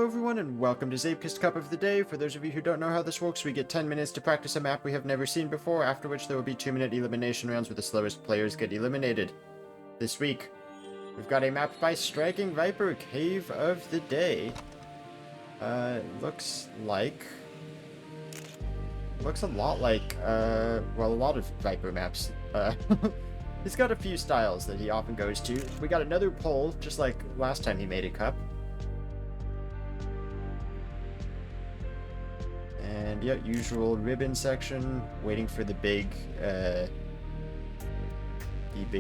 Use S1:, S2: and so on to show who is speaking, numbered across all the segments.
S1: everyone, and welcome to Zeepkist Cup of the Day. For those of you who don't know how this works, we get 10 minutes to practice a map we have never seen before, after which there will be 2-minute elimination rounds where the slowest players get eliminated. This week, we've got a map by Striking Vyper, Cave of the Day. Looks a lot like, well, a lot of Vyper maps. He's got a few styles that he often goes to. We got another pole, just like last time he made a cup. And yeah, usual ribbon section, waiting for the big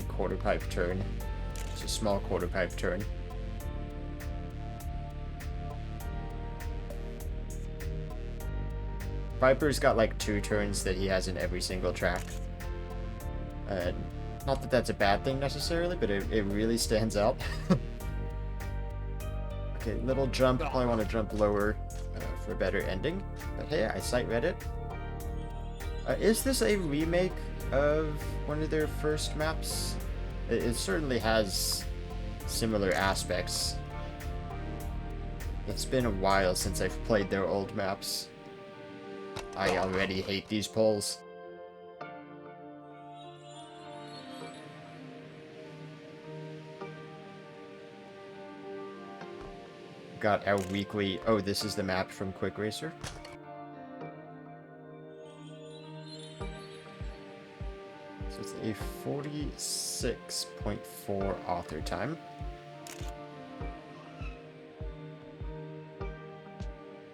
S1: quarter pipe turn. It's a small quarter pipe turn. Viper's got like 2 turns that he has in every single track. Not that that's a bad thing necessarily, but it really stands out. Okay, little jump, probably want to jump lower for a better ending. But hey, I sight read it. Is this a remake of one of their first maps? It certainly has similar aspects. It's been a while since I've played their old maps. I already hate these poles. Got our weekly... Oh, this is the map from Quick Racer. So it's a 46.4 author time.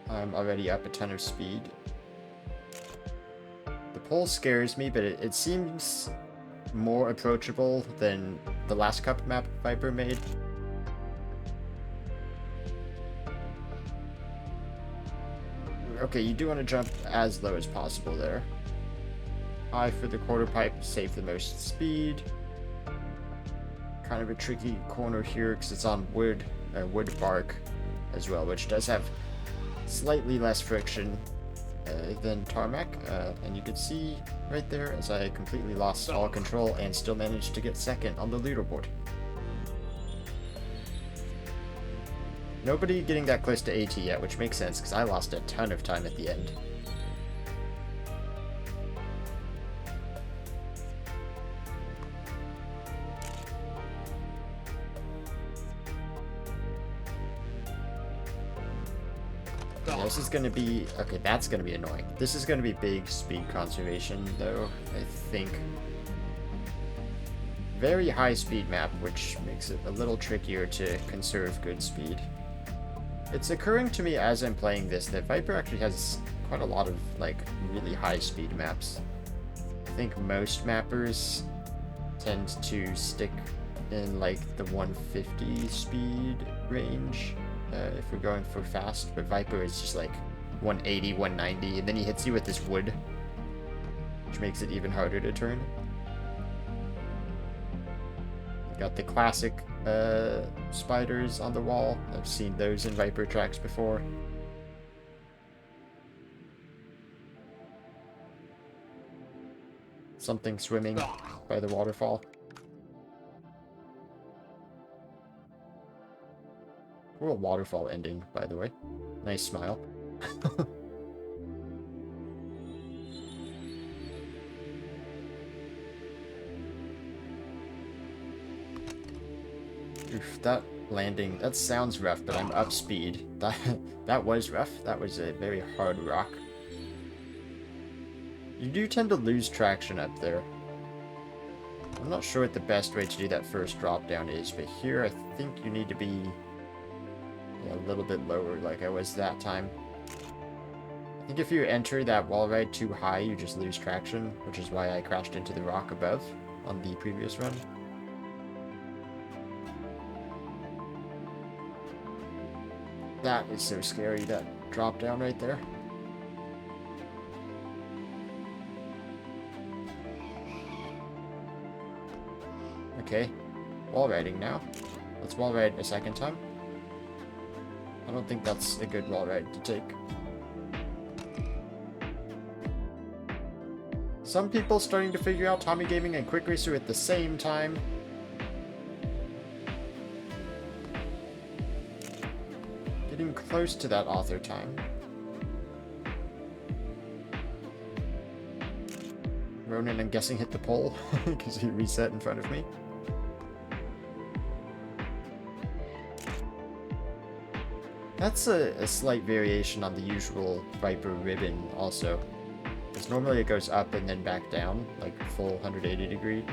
S1: I'm already up a ton of speed. The pole scares me, but it seems more approachable than the last cup map Viper made. Okay, you do want to jump as low as possible there. High for the quarter pipe, save the most speed. Kind of a tricky corner here because it's on wood bark as well, which does have slightly less friction than tarmac. And you can see right there as I completely lost all control and still managed to get second on the leaderboard. Nobody getting that close to AT yet, which makes sense, because I lost a ton of time at the end. Yeah, this is going to be... Okay, that's going to be annoying. This is going to be big speed conservation, though, I think. Very high speed map, which makes it a little trickier to conserve good speed. It's occurring to me as I'm playing this that Viper actually has quite a lot of, like, really high speed maps. I think most mappers tend to stick in, like, the 150 speed range if we're going for fast, but Viper is just, like, 180, 190, and then he hits you with this wood, which makes it even harder to turn. Got the classic spiders on the wall. I've seen those in Viper tracks before. Something swimming by the waterfall. Cool waterfall ending, by the way. Nice smile. Oof, that landing, that sounds rough, but I'm up speed. That was rough. That was a very hard rock. You do tend to lose traction up there. I'm not sure what the best way to do that first drop down is, but here I think you need to be a little bit lower like I was that time. I think if you enter that wall ride too high, you just lose traction, which is why I crashed into the rock above on the previous run. That is so scary, that drop down right there. Okay, wall riding now. Let's wall ride a second time. I don't think that's a good wall ride to take. Some people starting to figure out Tommy Gaming and Quick Racer at the same time. getting close to that author time. Ronan, I'm guessing, hit the pole because he reset in front of me. That's a slight variation on the usual Vyper ribbon also. Because normally it goes up and then back down, like full 180 degree,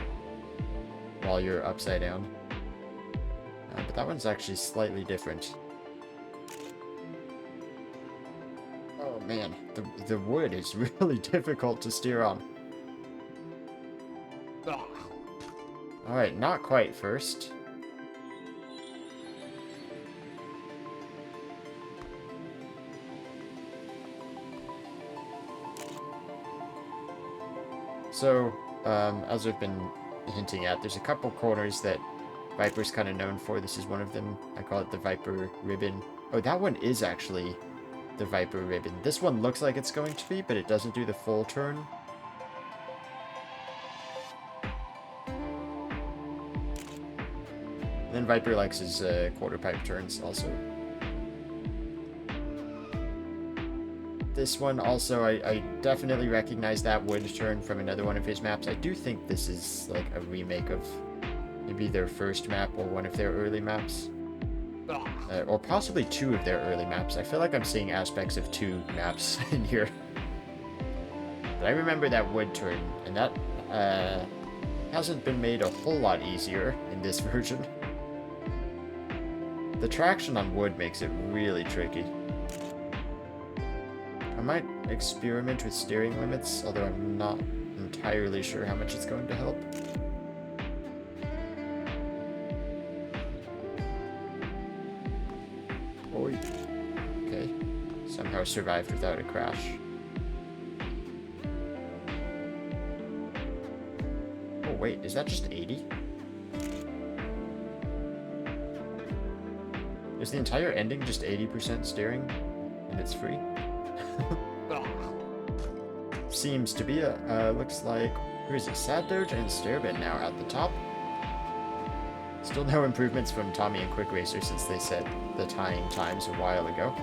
S1: while you're upside down. But that one's actually slightly different. Oh man, the wood is really difficult to steer on. Alright, not quite first. So, as I've been hinting at, there's a couple corners that Vyper's kind of known for. This is one of them. I call it the Vyper ribbon. Oh, that one is actually the Vyper ribbon. This one looks like it's going to be, but it doesn't do the full turn. And then Vyper likes his quarter pipe turns also. This one also, I definitely recognize that wood turn from another one of his maps. I do think this is like a remake of maybe their first map or one of their early maps. Or possibly two of their early maps. I feel like I'm seeing aspects of two maps in here. But I remember that wood turn, and that hasn't been made a whole lot easier in this version. The traction on wood makes it really tricky. I might experiment with steering limits, although I'm not entirely sure how much it's going to help. Oi. Okay. Somehow survived without a crash. Oh wait, is that just 80? Is the entire ending just 80% steering and it's free? Seems to be looks like, who is it? Sad Doge and Stairbend now at the top. Still no improvements from Tommy and Quick Racer since they set the tying times a while ago.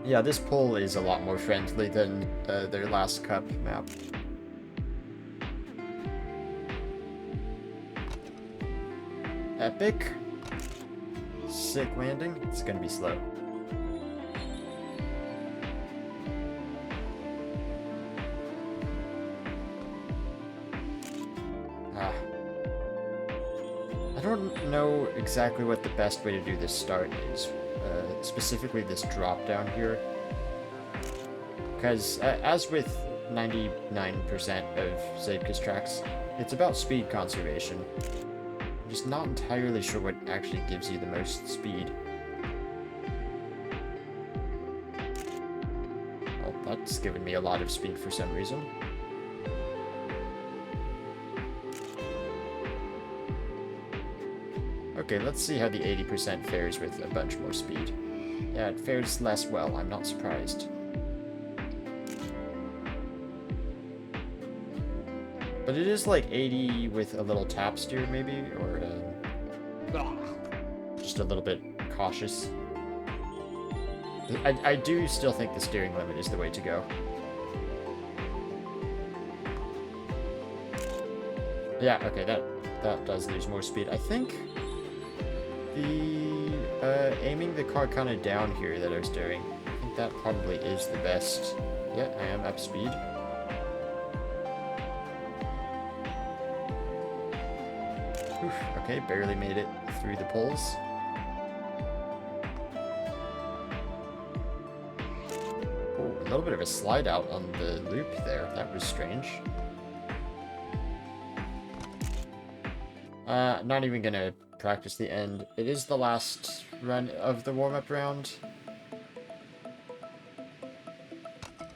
S1: Yeah, this pull is a lot more friendly than their last cup map. Epic. Sick landing. It's gonna be slow. I don't know exactly what the best way to do this start is. Specifically this drop down here. Because as with 99% of Zeepkist tracks, it's about speed conservation. I'm just not entirely sure what actually gives you the most speed. Well, that's given me a lot of speed for some reason. Okay, let's see how the 80% fares with a bunch more speed. Yeah, it fares less well, I'm not surprised. But it is like 80 with a little tap steer, maybe, or just a little bit cautious. I do still think the steering limit is the way to go. Yeah, okay, that does lose more speed. I think the aiming the car kind of down here that I was doing, I think that probably is the best. Yeah, I am up speed. Oof, okay, barely made it through the poles. Oh, a little bit of a slide out on the loop there. That was strange. Not even gonna practice the end. It is the last run of the warm-up round.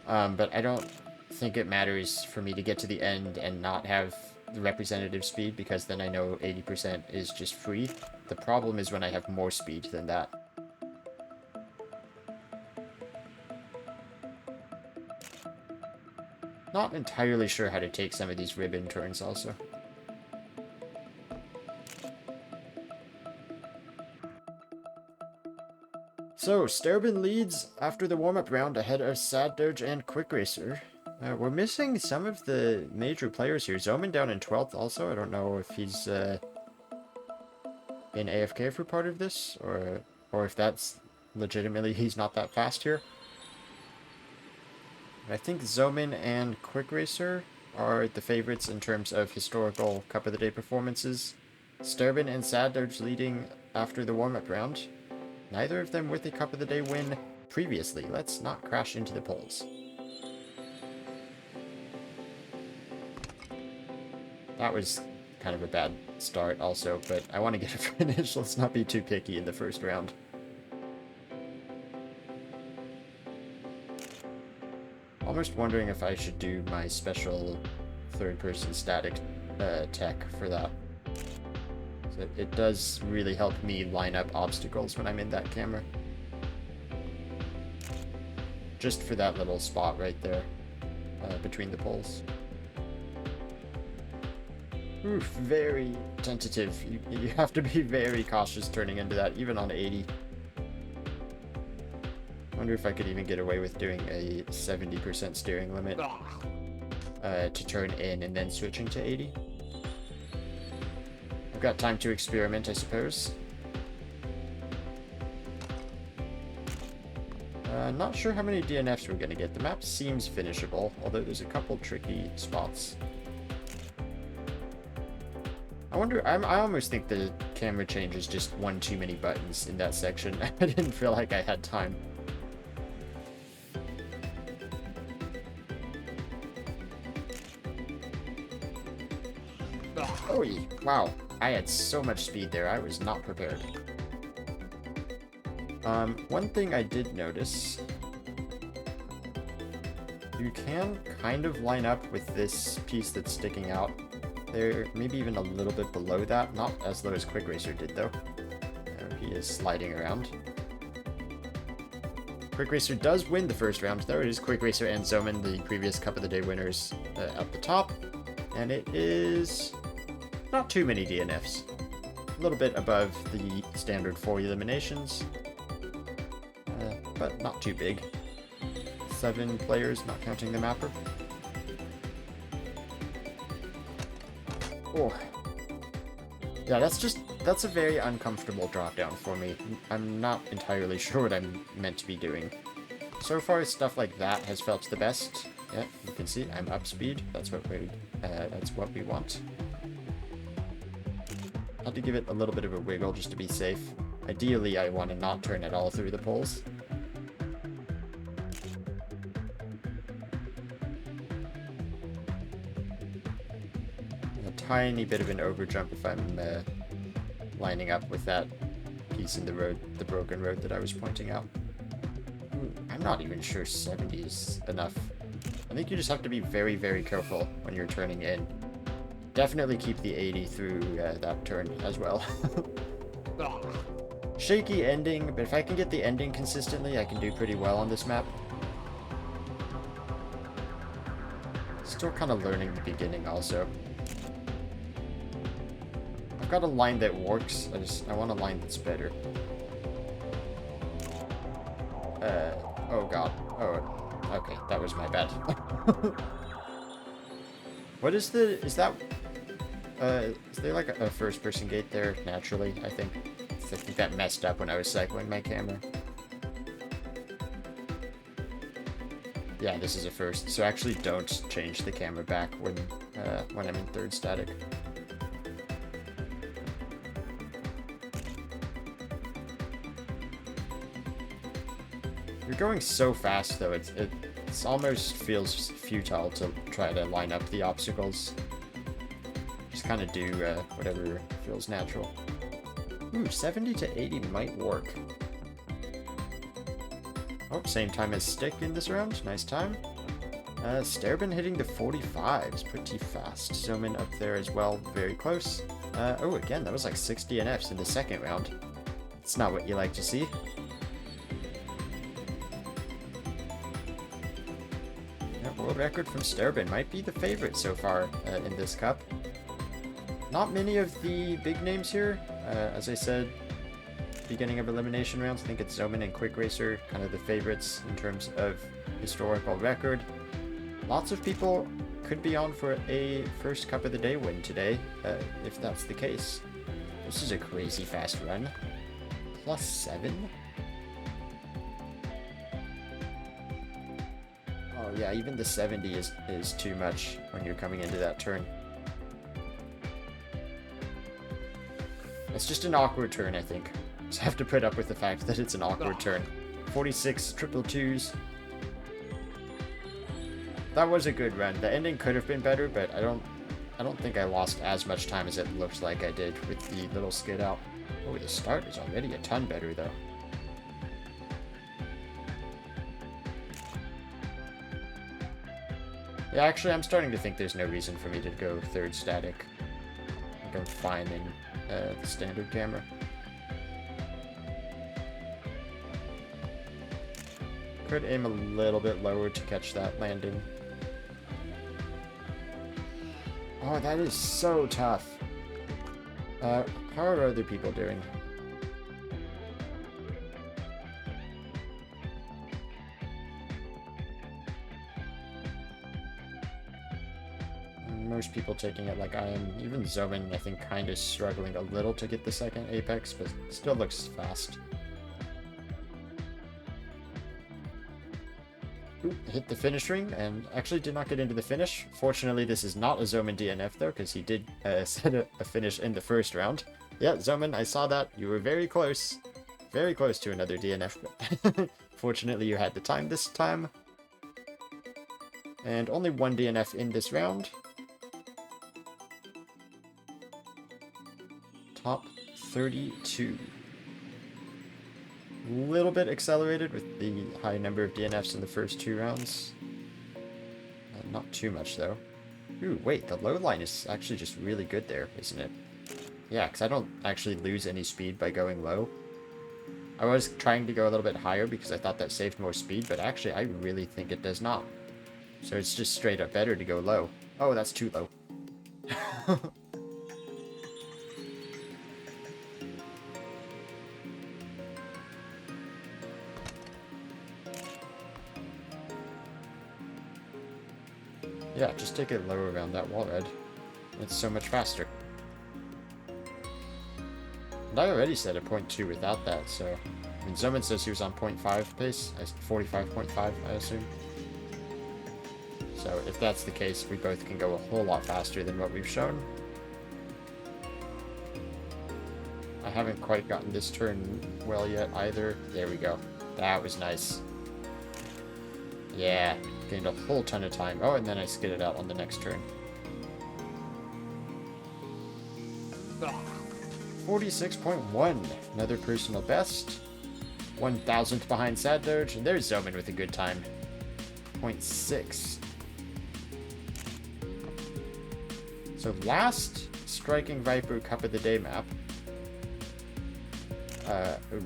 S1: But I don't think it matters for me to get to the end and not have the representative speed, because then I know 80% is just free. The problem is when I have more speed than that. not entirely sure how to take some of these ribbon turns also. So, Sterben leads after the warm-up round ahead of Sad Doge and Quick Racer. We're missing some of the major players here. Zoman down in 12th also. I don't know if he's been AFK for part of this, or if that's legitimately he's not that fast here. I think Zoman and Quick Racer are the favorites in terms of historical Cup of the Day performances. Sterben and Sad Doge leading after the warm-up round. Neither of them with a Cup of the Day win previously. Let's not crash into the polls. That was kind of a bad start also, but I want to get a finish. Let's not be too picky in the first round. Almost wondering if I should do my special third-person static tech for that. So it does really help me line up obstacles when I'm in that camera. Just for that little spot right there between the poles. Oof, very tentative. You have to be very cautious turning into that, even on 80. Wonder if I could even get away with doing a 70% steering limit to turn in and then switching to 80. I've got time to experiment, I suppose. Not sure how many DNFs we're gonna get. The map seems finishable, although there's a couple tricky spots. I wonder, I almost think the camera change is just one too many buttons in that section. I didn't feel like I had time. Oh, wow. I had so much speed there. I was not prepared. One thing I did notice, you can kind of line up with this piece that's sticking out there, maybe even a little bit below that. Not as low as Quick Racer did, though. He is sliding around. Quick Racer does win the first round, though. It is Quick Racer and Zoman, the previous Cup of the Day winners, at the top. And it is not too many DNFs. A little bit above the standard 4 eliminations. But not too big. 7 players, not counting the mapper. Oh. Yeah, that's a very uncomfortable drop down for me. I'm not entirely sure what I'm meant to be doing. So far, stuff like that has felt the best. Yeah, you can see I'm up speed. That's what we want. Had to give it a little bit of a wiggle just to be safe. Ideally, I want to not turn at all through the poles. Tiny bit of an overjump if I'm lining up with that piece in the road, the broken road that I was pointing out. I'm not even sure 70 is enough. I think you just have to be very, very careful when you're turning in. Definitely keep the 80 through that turn as well. Shaky ending, but if I can get the ending consistently, I can do pretty well on this map. Still kind of learning the beginning also. I've got a line that works, I want a line that's better. Oh god. Oh, okay, that was my bad. What is is that, is there like a first person gate there naturally, I think? I think that messed up when I was cycling my camera. Yeah, this is a first, so actually don't change the camera back when I'm in third static. You're going so fast though, it almost feels futile to try to line up the obstacles. Just kind of do whatever feels natural. Ooh, 70 to 80 might work. Oh, same time as Stick in this round. Nice time. Sterben hitting the 45s pretty fast. Zoman up there as well, very close. Oh, again, that was like 6 DNFs in the second round. It's not what you like to see. World record from Sterben. Might be the favorite so far in this cup. Not many of the big names here. As I said, beginning of elimination rounds, I think it's Zoman and Quick Racer, kind of the favorites in terms of historical record. Lots of people could be on for a first Cup of the Day win today, if that's the case. This is a crazy fast run. +7? Oh yeah, even the 70 is too much when you're coming into that turn. It's just an awkward turn, I think. Just have to put up with the fact that it's an awkward turn. 46 triple twos. That was a good run. The ending could have been better, but I don't think I lost as much time as it looks like I did with the little skid out. Oh, the start is already a ton better though. Yeah, actually I'm starting to think there's no reason for me to go third static. I think I'm fine in the standard camera. Could aim a little bit lower to catch that landing. Oh, that is so tough. How are other people doing? Most people taking it like I am. Even Zoman, I think, kind of struggling a little to get the second apex, but still looks fast. Ooh, hit the finish ring and actually did not get into the finish. Fortunately, this is not a Zoman DNF though, because he did set a finish in the first round. Yeah, Zoman, I saw that. You were very close to another DNF. But fortunately, you had the time this time. And only one DNF in this round. Top 32. Little bit accelerated with the high number of DNFs in the first 2 rounds. Not too much though. Ooh, wait, the low line is actually just really good there, isn't it? Yeah, because I don't actually lose any speed by going low. I was trying to go a little bit higher because I thought that saved more speed, but actually I really think it does not. So it's just straight up better to go low. Oh, that's too low. Yeah, just take it lower around that wall red. It's so much faster. And I already set a 0.2 without that, so... I mean, Zoman says he was on 0.5 pace. 45.5, I assume. So if that's the case, we both can go a whole lot faster than what we've shown. I haven't quite gotten this turn well yet either. There we go. That was nice. Yeah, gained a whole ton of time. Oh, and then I skidded out on the next turn. 46.1, another personal best. 1,000th behind Sad Doge, and there's Zoman with a good time. 0.6. So last Striking Vyper Cup of the Day map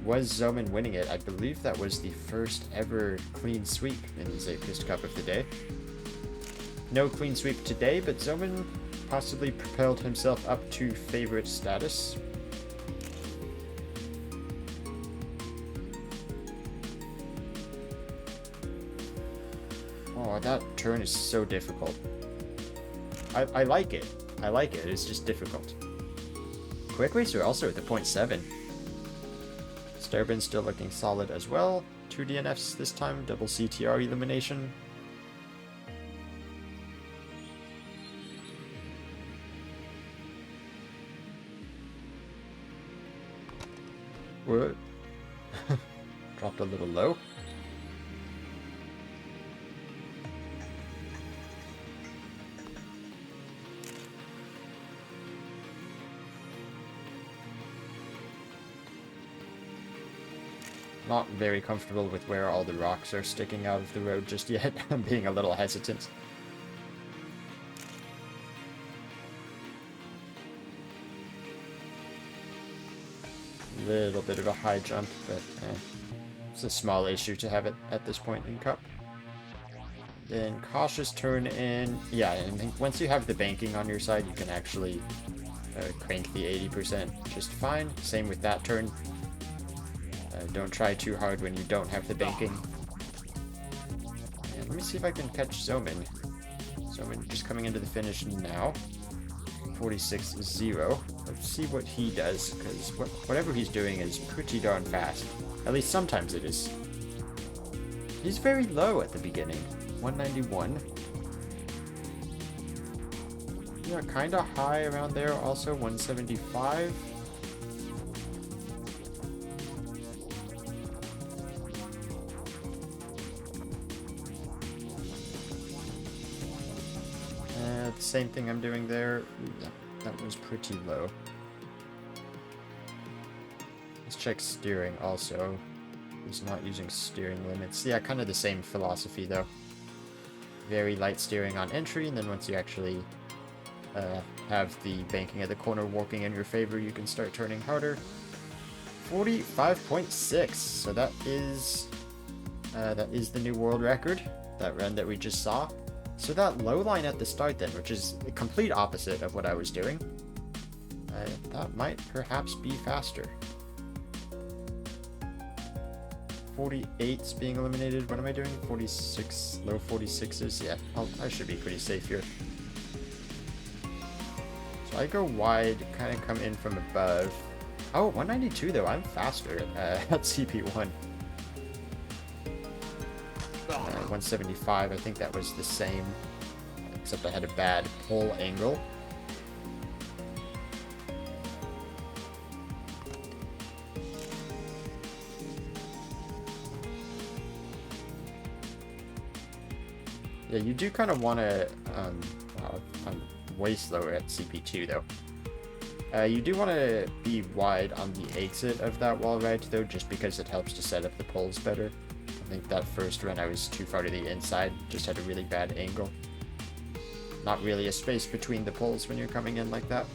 S1: was Zoman winning it. I believe that was the first ever clean sweep in the Zeepkist Cup of the Day. No clean sweep today, but Zoman possibly propelled himself up to favorite status. Oh, that turn is so difficult. I like it. I like it. It's just difficult. Quick Racer also at the 0.7. Sterben still looking solid as well. 2 DNFs this time. Double CTR elimination. What? Dropped a little low. Not very comfortable with where all the rocks are sticking out of the road just yet. I'm being a little hesitant. Little bit of a high jump, but it's a small issue to have it at this point in Cup. Then cautious turn in. Yeah, and I think once you have the banking on your side, you can actually crank the 80% just fine. Same with that turn. Don't try too hard when you don't have the banking. And let me see if I can catch Zoman. Zoman just coming into the finish now. 46-0. Let's see what he does, because whatever he's doing is pretty darn fast. At least sometimes it is. He's very low at the beginning. 191. Yeah, kind of high around there. Also 175. Same thing I'm doing there. Ooh, that was pretty low. Let's check steering also. He's not using steering limits. Yeah, kind of the same philosophy though. Very light steering on entry, and then once you actually have the banking at the corner working in your favor, you can start turning harder. 45.6. So that is the new world record. That run that we just saw. So that low line at the start then, which is the complete opposite of what I was doing, that might perhaps be faster. 48's being eliminated. What am I doing? 46, low 46s. Yeah, I should be pretty safe here. So I go wide, kind of come in from above. Oh, 192 though. I'm faster at CP1. 175, I think that was the same, except I had a bad pull angle. Yeah, you do kind of want to, wow, I'm way slower at CP2 though. You do want to be wide on the exit of that wall ride though, just because it helps to set up the pulls better. I think that first run I was too far to the inside, just had a really bad angle. Not really a space between the pulls when you're coming in like that.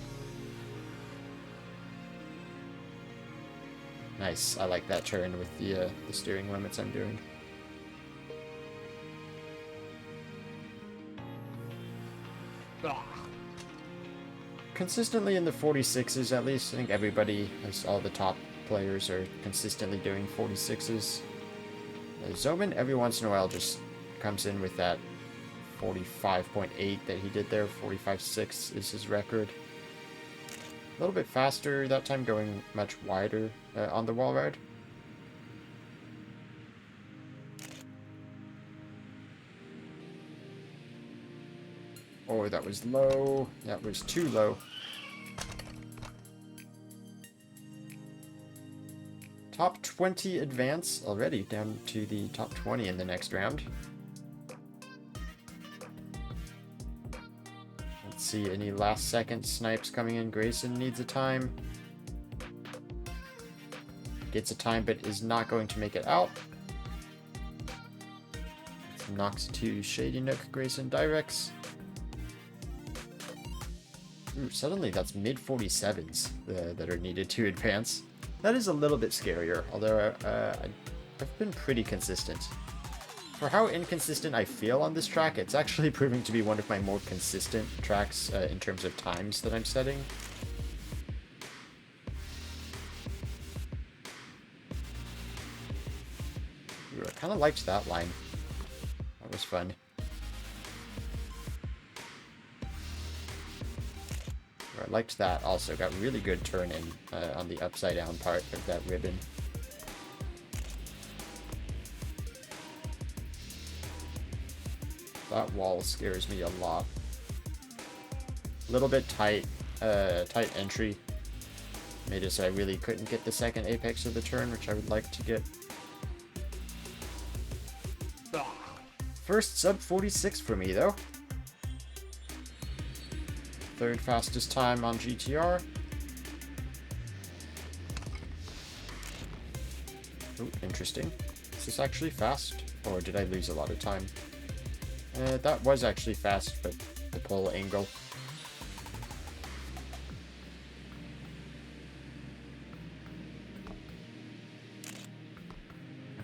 S1: Nice, I like that turn with the steering limits I'm doing. Consistently in the 46s at least. I think everybody, all the top players are consistently doing 46s. Zoman every once in a while just comes in with that 45.8 that he did there. 45.6 is his record. A little bit faster that time, going much wider on the wall ride. Oh, that was low. That was too low. Top 20 advance already, down to the top 20 in the next round. Let's see, any last second snipes coming in. Grayson needs a time. Gets a time, but is not going to make it out. Knocks to Shady Nook. Grayson directs. Ooh, suddenly that's mid 47s that are needed to advance. That is a little bit scarier, although I've been pretty consistent. For how inconsistent I feel on this track, it's actually proving to be one of my more consistent tracks in terms of times that I'm setting. Ooh, I kind of liked that line. That was fun. I liked that also. Got really good turn in on the upside down part of that ribbon. That wall scares me a lot. A little bit tight, tight entry. Made it so I really couldn't get the second apex of the turn, which I would like to get. First sub 46 for me though. Third fastest time on GTR. Oh, interesting. Is this actually fast? Or did I lose a lot of time? That was actually fast, but the pull angle.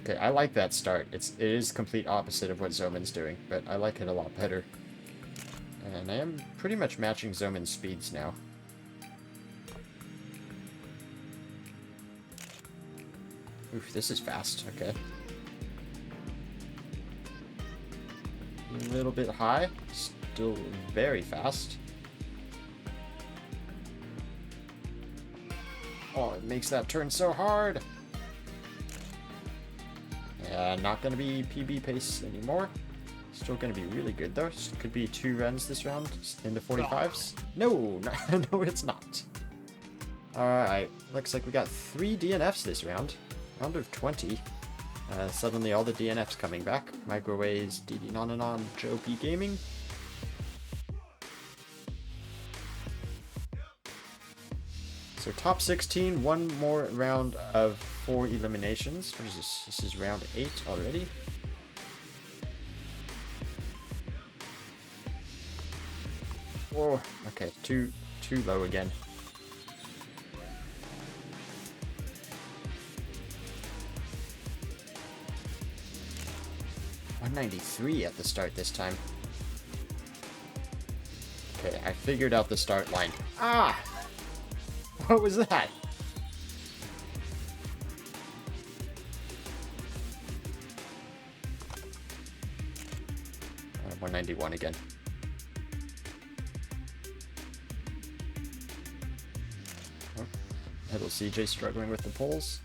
S1: Okay, I like that start. It is complete opposite of what Zoman's doing, but I like it a lot better. And I am pretty much matching Zoman's speeds now. Oof, this is fast. Okay. A little bit high. Still very fast. Oh, it makes that turn so hard. Yeah, not going to be PB pace anymore. Still going to be really good, though. Could be 2 runs this round in the 45s. No, no, it's not. Alright, looks like we got 3 DNFs this round. Round of 20. Suddenly all the DNFs coming back. Microwaves, DD Non, Joe P Gaming. So top 16, one more round of 4 eliminations. What is this? This is round 8 already. Oh, okay, too low again. $193 at the start this time. Okay, I figured out the start line. Ah! What was that? 191 again. Oh, little CJ struggling with the pulls.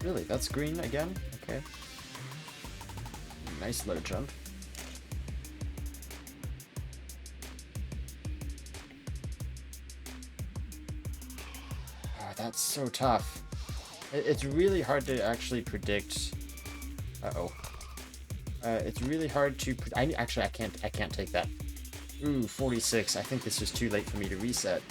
S1: Really, that's green again? Okay. Nice low jump. Oh, that's so tough. It's really hard to actually predict. It's really hard to. Actually, I can't take that. Ooh, 46. I think this is too late for me to reset.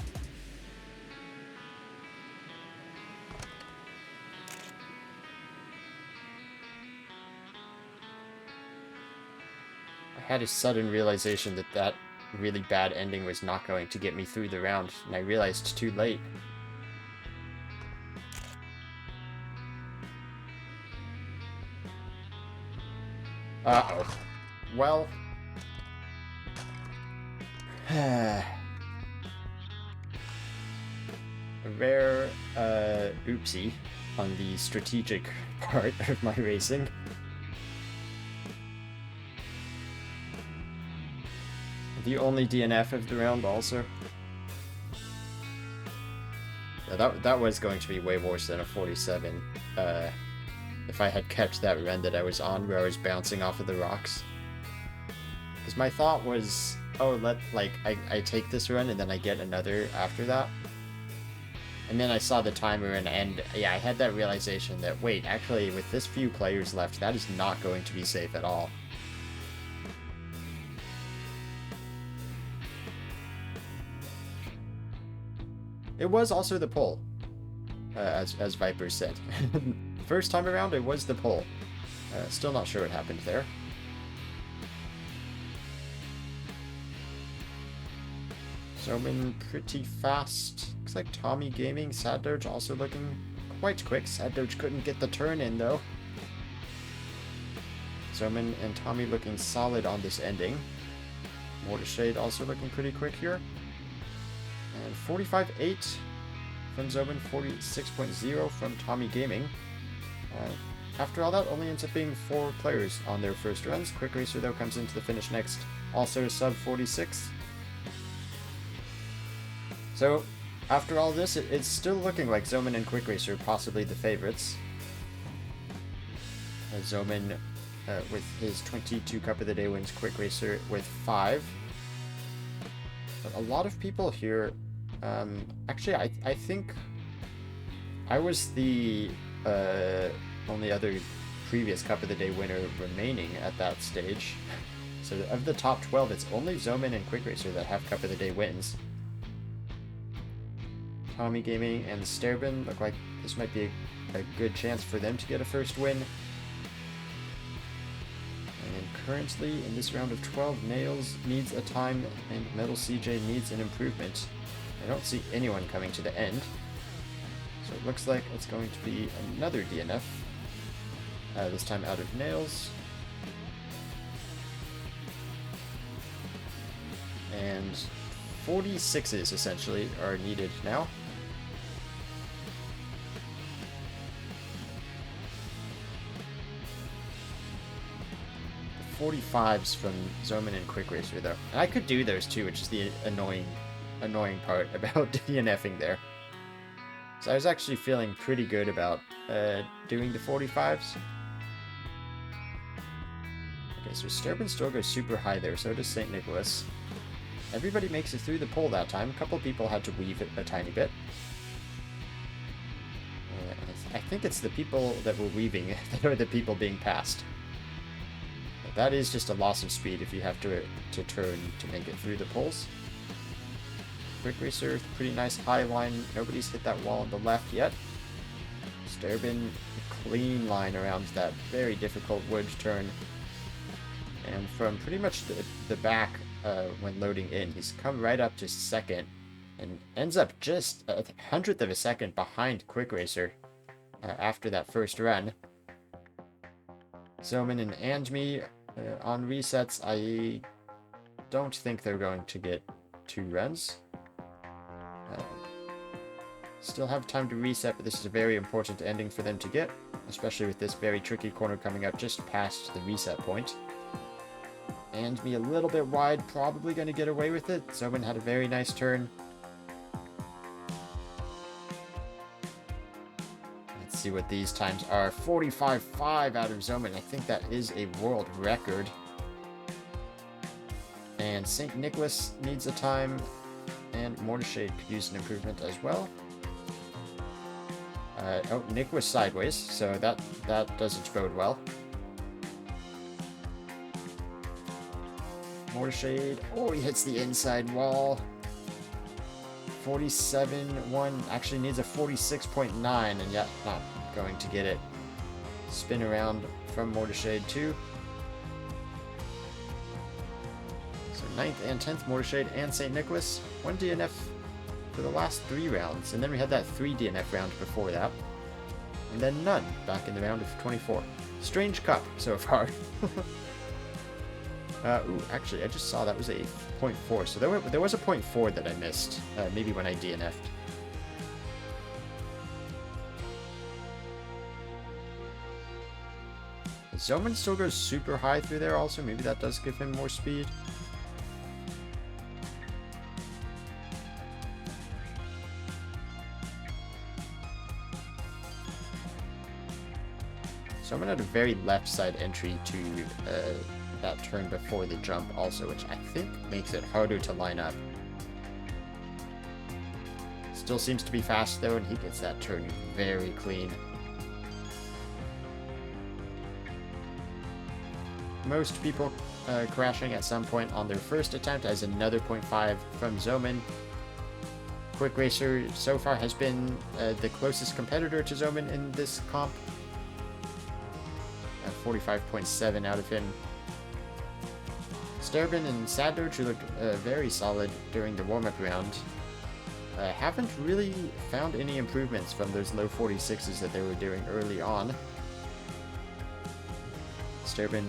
S1: I had a sudden realization that that really bad ending was not going to get me through the round, and I realized too late. Uh-oh. Well... a rare, oopsie on the strategic part of my racing. The only DNF of the round also. Yeah, that was going to be way worse than a 47. If I had kept that run that I was on where I was bouncing off of the rocks. Because my thought was, oh, I take this run and then I get another after that. And then I saw the timer and yeah, I had that realization that, wait, actually with this few players left, that is not going to be safe at all. It was also the pull, as Vyper said. First time around, it was the pull. Still not sure what happened there. Zooming pretty fast. Looks like Tommy Gaming, Sad Doge also looking quite quick. Sad Doge couldn't get the turn in though. Zoman and Tommy looking solid on this ending. Mortar Shade also looking pretty quick here. And 45.8 from Zoman, 46.0 from Tommy Gaming. After all that, only ends up being 4 players on their first runs. Quick Racer, though, comes into the finish next. Also sub 46. So, after all this, it's still looking like Zoman and Quick Racer possibly the favorites. Zoman with his 22 Cup of the Day wins, Quick Racer with 5. But a lot of people here... actually, I think I was the only other previous Cup of the Day winner remaining at that stage. So of the top 12, it's only Zoman and Quick Racer that have Cup of the Day wins. Tommy Gaming and Sterbin look like this might be a good chance for them to get a first win. And currently, in this round of 12, Nails needs a time and Metal CJ needs an improvement. I don't see anyone coming to the end. So it looks like it's going to be another DNF. This time out of nails. And 46s essentially are needed now. The 45s from Zoman and Quick Racer though. And I could do those too, which is the annoying part about DNFing there. So I was actually feeling pretty good about doing the 45s. Okay, so Sterben still goes super high there, so does St. Nicholas. Everybody makes it through the pole that time. A couple people had to weave it a tiny bit. I think it's the people that were weaving that are the people being passed. But that is just a loss of speed if you have to turn to make it through the poles. Quick Racer, pretty nice high line. Nobody's hit that wall on the left yet. Sterben, clean line around that very difficult wood turn. And from pretty much the back when loading in, he's come right up to second and ends up just a 100th of a second behind Quick Racer after that first run. Zoman and me on resets, I don't think they're going to get 2 runs. Still have time to reset, but this is a very important ending for them to get, especially with this very tricky corner coming up just past the reset point. And me a little bit wide, probably going to get away with it. Zoman had a very nice turn. Let's see what these times are. 45.5 out of Zoman. I think that is a world record. And St. Nicholas needs a time, and Mortarshade could use an improvement as well. Oh, Nick was sideways, so that doesn't bode well. Mortarshade, oh, he hits the inside wall. 47.1, actually needs a 46.9, and yet not going to get it. Spin around from Mortarshade too. So 9th and 10th Mortarshade and St. Nicholas. 1 DNF for the last 3 rounds, and then we had that 3 DNF round before that. And then none back in the round of 24. Strange cup so far. Ooh, actually, I just saw that was a 0.4, so there was a 0.4 that I missed, maybe when I DNF'd. Zoman still goes super high through there also, maybe that does give him more speed. Zoman had a very left side entry to that turn before the jump also, which I think makes it harder to line up. Still seems to be fast though, and he gets that turn very clean. Most people crashing at some point on their first attempt, as another 0.5 from Zoman. Quick Racer so far has been the closest competitor to Zoman in this comp. 45.7 out of him. Sterben and Saddoge, who looked very solid during the warm-up round, haven't really found any improvements from those low 46s that they were doing early on. Sterben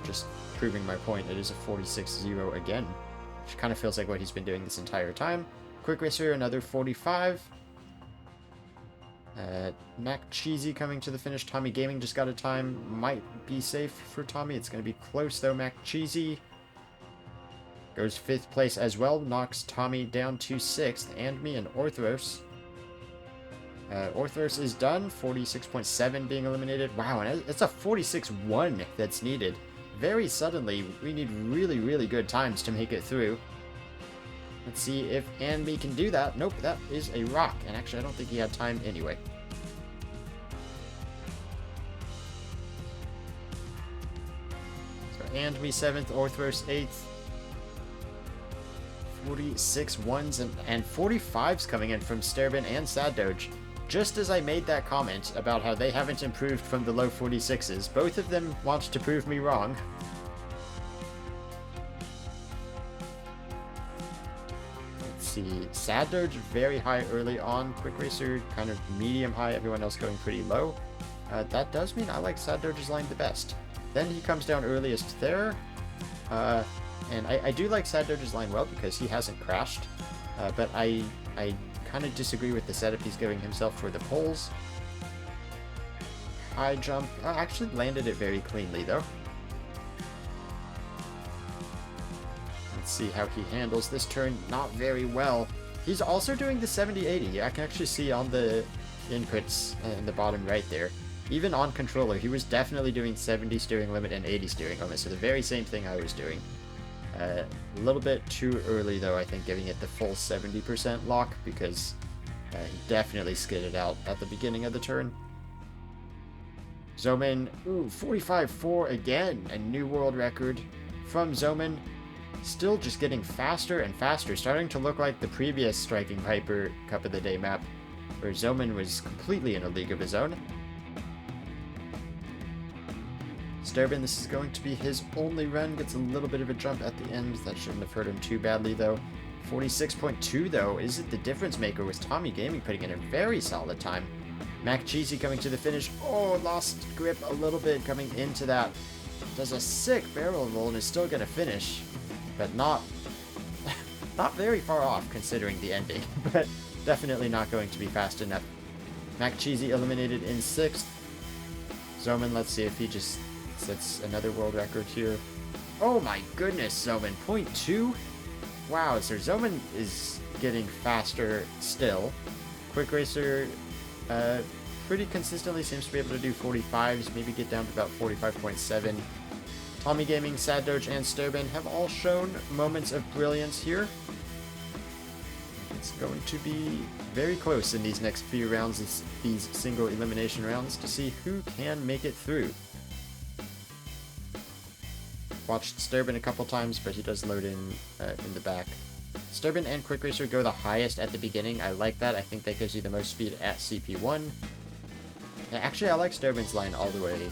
S1: just proving my point, it is a 46-0 again, which kind of feels like what he's been doing this entire time. Quick Racer, another 45. Mac Cheesy coming to the finish. Tommy Gaming just got a time. Might be safe for Tommy. It's going to be close though. Mac Cheesy goes 5th place as well. Knocks Tommy down to 6th. And me and Orthros. Orthros is done. 46.7 being eliminated. Wow, and it's a 46.1 that's needed. Very suddenly, we need really, really good times to make it through. Let's see if Anby can do that. Nope, that is a rock. And actually, I don't think he had time anyway. So Anby 7th, Orthros 8th. 46 ones and 45s coming in from Sterben and Saddoge. Just as I made that comment about how they haven't improved from the low 46s, both of them want to prove me wrong. see Sad Doge very high early on, Quick Racer kind of medium high, everyone else going pretty low. That does mean I like Sad Doge's line the best. Then he comes down earliest there, and I do like Sad Doge's line well because he hasn't crashed, but I kind of disagree with the setup he's giving himself for the poles. High jump, actually landed it very cleanly though. Let's see how he handles this turn. Not very well. He's also doing the 70-80. I can actually see on the inputs in the bottom right there. Even on controller, he was definitely doing 70 steering limit and 80 steering limit. So the very same thing I was doing. A little bit too early though, I think, giving it the full 70% lock because he definitely skidded out at the beginning of the turn. Zoman, ooh, 45.4 again. A new world record from Zoman. Still just getting faster and faster, starting to look like the previous Striking Vyper Cup of the Day map, where Zoman was completely in a league of his own. Sturbin, this is going to be his only run, gets a little bit of a jump at the end, that shouldn't have hurt him too badly though. 46.2 though, is it the difference maker with Tommy Gaming putting in a very solid time. Mac Cheesy coming to the finish, oh, lost grip a little bit coming into that. Does a sick barrel roll and is still going to finish. But not very far off considering the ending, but definitely not going to be fast enough. Mac Cheesy eliminated in 6th. Zoman, let's see if he just sets another world record here. Oh my goodness, Zoman, 0.2? Wow, so Zoman is getting faster still. Quick Racer pretty consistently seems to be able to do 45s, maybe get down to about 45.7. Tommy Gaming, Sad Doge, and Sturbin have all shown moments of brilliance here. It's going to be very close in these next few rounds, these single elimination rounds, to see who can make it through. Watched Sturbin a couple times, but he does load in the back. Sturbin and Quick Racer go the highest at the beginning. I like that. I think that gives you the most speed at CP1. And actually, I like Sturbin's line all the way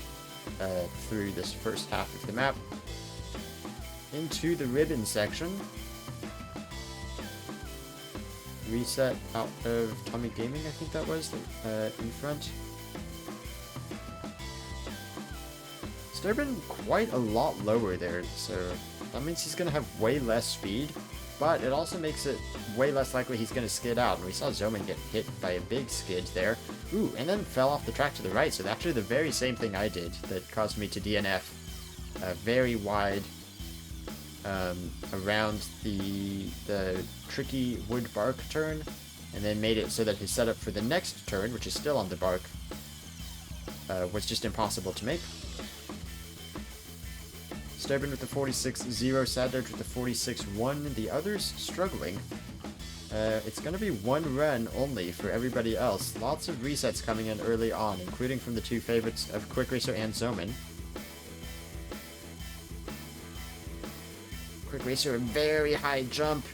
S1: through this first half of the map. Into the ribbon section. Reset out of Tommy Gaming, I think that was, in front. Sturbin quite a lot lower there, so that means he's going to have way less speed, but it also makes it way less likely he's going to skid out, and we saw Zoman get hit by a big skid there. Ooh, and then fell off the track to the right, so actually the very same thing I did that caused me to DNF. Very wide around the tricky wood bark turn, and then made it so that his setup for the next turn, which is still on the bark, was just impossible to make. Sturbin with the 46-0, Sad Doge with the 46-1, the others struggling. It's going to be one run only for everybody else. Lots of resets coming in early on, including from the two favorites of Quick Racer and Zoman. Quick Racer, a very high jump.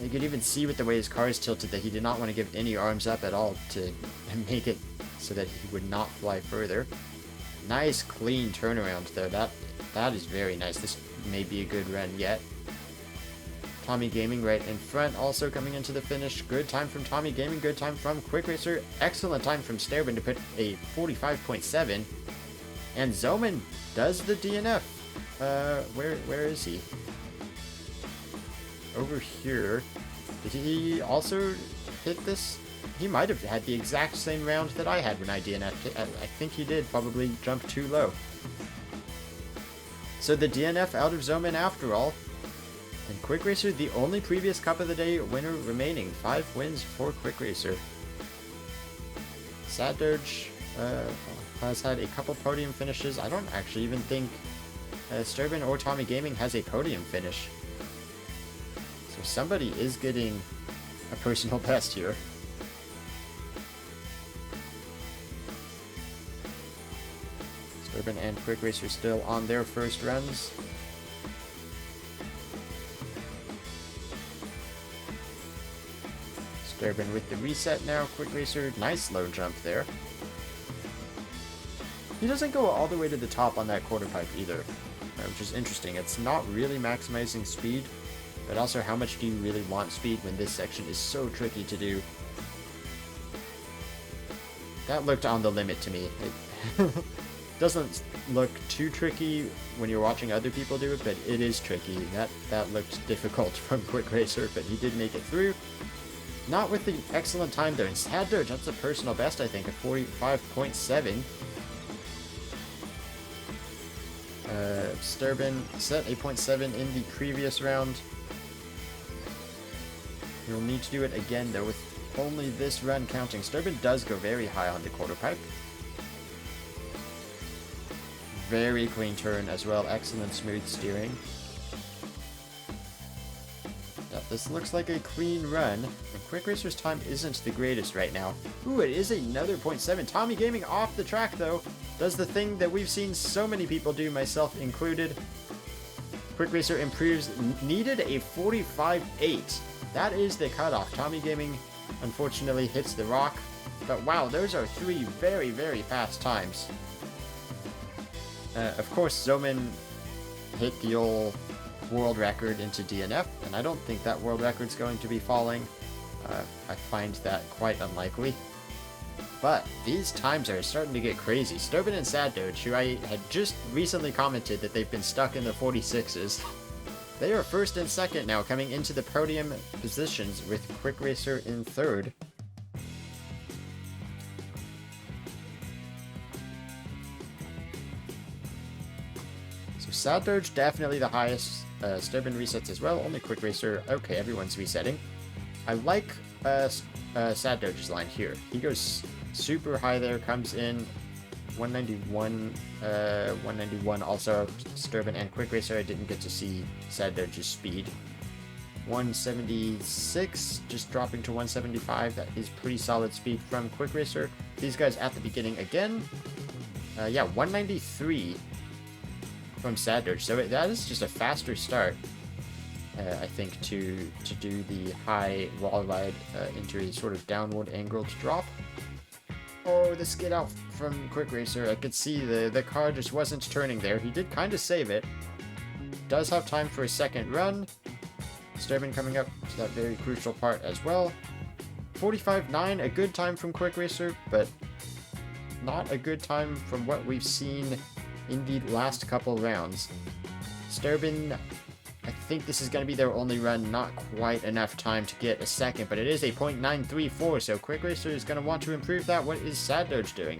S1: You could even see with the way his car is tilted that he did not want to give any arms up at all to make it so that he would not fly further. Nice clean turnaround though, that is very nice. This may be a good run yet. Tommy Gaming right in front, also coming into the finish. Good time from Tommy Gaming, good time from Quick Racer. Excellent time from Sturbin to put a 45.7. And Zoman does the DNF. Where is he? Over here. Did he also hit this? He might have had the exact same round that I had when I DNF'd. I think he did probably jump too low. So the DNF out of Zoman after all. And Quick Racer, the only previous Cup of the Day winner remaining. 5 wins for Quick Racer. Sad Doge has had a couple podium finishes. I don't actually even think Sturbin or Tommy Gaming has a podium finish. So somebody is getting a personal best here. Sturbin and Quick Racer still on their first runs. Sturbin with the reset now. Quick Racer, nice low jump there. He doesn't go all the way to the top on that quarter pipe either, which is interesting. It's not really maximizing speed. But also, how much do you really want speed when this section is so tricky to do? That looked on the limit to me. It doesn't look too tricky when you're watching other people do it, but it is tricky. That looked difficult from Quick Racer, but he did make it through. Not with the excellent time though. And Sad Doge, that's a personal best, I think, at 45.7. Sturbin set a 0.7 in the previous round. You'll need to do it again though, with only this run counting. Sturbin does go very high on the quarter pipe. Very clean turn as well. Excellent smooth steering. Yeah, this looks like a clean run. And Quick Racer's time isn't the greatest right now. Ooh, it is another 0.7. Tommy Gaming off the track though. Does the thing that we've seen so many people do, myself included. Quick Racer improves. Needed a 45.8. That is the cutoff. Tommy Gaming unfortunately hits the rock. But wow, those are three very, very fast times. Of course, Zoman hit the old world record into DNF, and I don't think that world record's going to be falling. I find that quite unlikely. But these times are starting to get crazy. Sturbin and Sad Doge, who I had just recently commented that they've been stuck in the 46s. They are first and second now, coming into the podium positions with Quick Racer in third. So Sad Doge definitely the highest. Sturbin resets as well. Only Quick Racer. Okay, everyone's resetting. I like Sad Doge's line here. He goes super high there, comes in 191, 191 also. Sturbin and Quick Racer, I didn't get to see Sad Doge's speed. 176, just dropping to 175. That is pretty solid speed from Quick Racer. These guys at the beginning again. Yeah, 193 from Sad Doge. So that is just a faster start, I think, to do the high wall ride into a sort of downward angled drop. Oh, the skid out from Quick Racer. I could see the car just wasn't turning there. He did kind of save it. Does have time for a second run. Sturbin coming up to that very crucial part as well. 45.9, a good time from Quick Racer, but not a good time from what we've seen in the last couple rounds. Sturbin, I think this is going to be their only run, not quite enough time to get a second, but it is a 0.934, so Quick Racer is going to want to improve that. What is Sad Doge doing?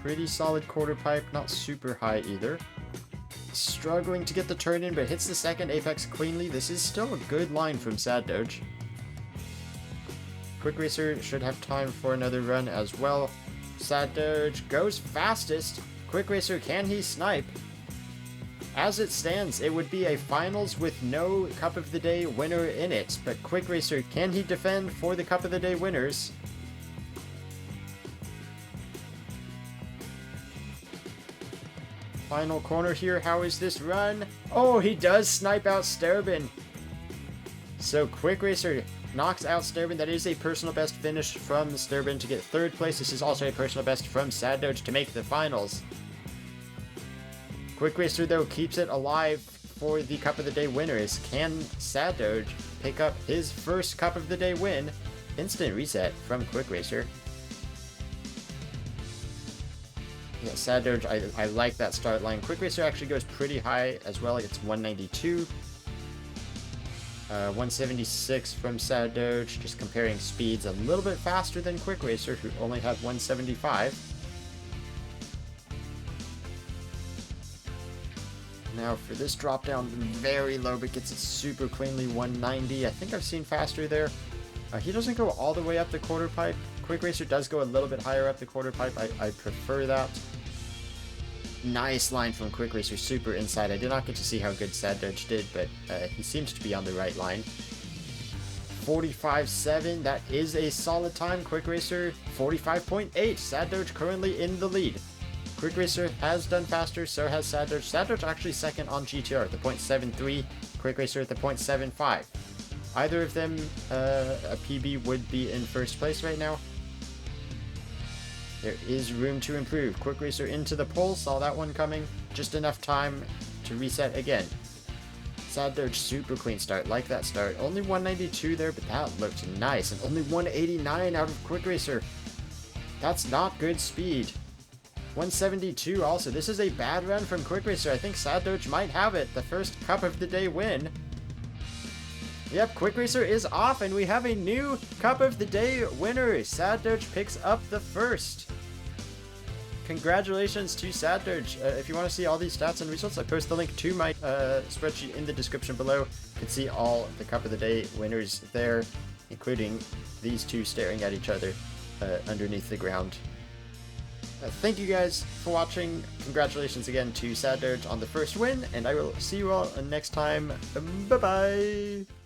S1: Pretty solid quarter pipe, not super high either. Struggling to get the turn in, but hits the second apex cleanly. This is still a good line from Sad Doge. Quick Racer should have time for another run as well. Sad Doge goes fastest. Quick Racer, can he snipe? As it stands, it would be a finals with no Cup of the Day winner in it, but Quick Racer, can he defend for the Cup of the Day winners? Final corner here, how is this run? Oh, he does snipe out Sturbin. So Quick Racer knocks out Sturbin. That is a personal best finish from Sturbin to get third place. This is also a personal best from Sad Doge to make the finals. Quick Racer, though, keeps it alive for the Cup of the Day winners. Can Sad Doge pick up his first Cup of the Day win? Instant reset from Quick Racer. Yeah, Sad Doge, I like that start line. Quick Racer actually goes pretty high as well. It's 192. 176 from Sad Doge, just comparing speeds a little bit faster than Quick Racer, who only had 175. Now for this drop down, very low, but gets it super cleanly, 190. I think I've seen faster there. He doesn't go all the way up the quarter pipe. Quick Racer does go a little bit higher up the quarter pipe. I prefer that. Nice line from Quick Racer, super inside. I did not get to see how good Sad Doge did, but he seems to be on the right line. 45.7, that is a solid time. Quick Racer, 45.8. Sad Doge currently in the lead. Quick Racer has done faster, so has Sad Doge. Sad Doge actually second on GTR at the 0.73. Quick Racer at the 0.75. Either of them, a PB would be in first place right now. There is room to improve. Quick Racer into the pole, saw that one coming. Just enough time to reset again. Sad Doge, super clean start, like that start. Only 192 there, but that looked nice. And only 189 out of Quick Racer. That's not good speed. 172 also. This is a bad run from Quick Racer. I think Sad Doge might have it. The first Cup of the Day win. Yep, Quick Racer is off, and we have a new Cup of the Day winner. Sad Doge picks up the first. Congratulations to Sad Doge. If you want to see all these stats and results, I post the link to my spreadsheet in the description below. You can see all the Cup of the Day winners there, including these two staring at each other underneath the ground. Thank you guys for watching. Congratulations again to Sad Doge on the first win, and I will see you all next time. Bye-bye!